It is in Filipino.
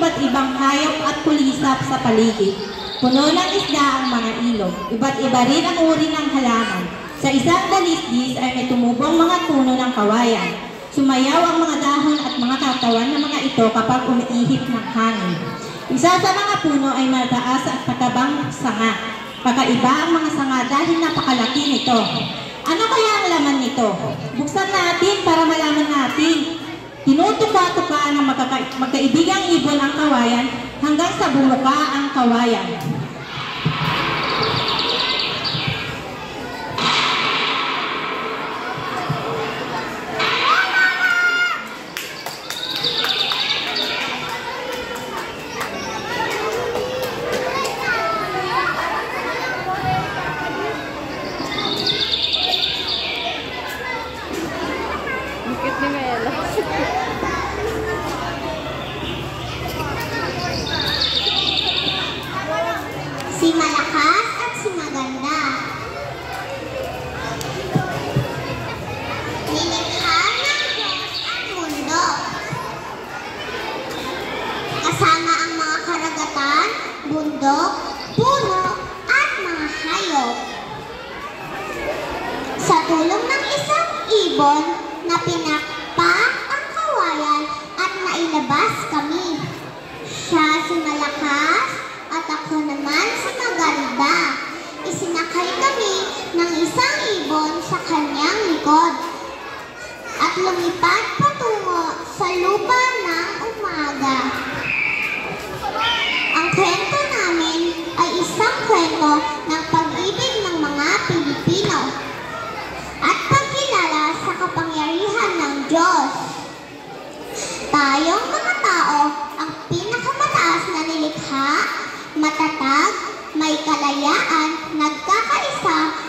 iba't ibang hayop at kulisap sa paligid. Puno ng isda ang mga ilog. Iba't iba rin ang uri ng halaman. Sa isang dalisdis ay may tumubong mga puno ng kawayan. Sumayaw ang mga dahon at mga katawan ng mga ito kapag umiihip ng hangin. Isa sa mga puno ay mataas at matabang sanga. Kakaiba ang mga sanga dahil napakalaki nito. Ano kaya ang laman nito? Buksan natin para malaman natin. Tinutuka-tuka ng magkaibigang ibon ang kawayan hanggang sa bumuka ang kawayan. Si malakas at si maganda. Nilikha ng Diyos ang mundo. Kasama ang mga karagatan, bundok, puno, at mga hayop. Sa tulong ng isang ibon na pinakpak ang kawayan at nailabas kami. Siya si malakas at ako naman si maganda. Isinakay kami ng isang ibon sa kanyang likod at lumipad patungo sa lupa ng umaga. Ang kwento namin ay isang kwento ng pag-ibig ng mga Pilipino at pagkilala sa kapangyarihan ng Diyos. Tayong mga tao ang pinakamataas na nilikha, matatag, may kalayaan, nagkakaisa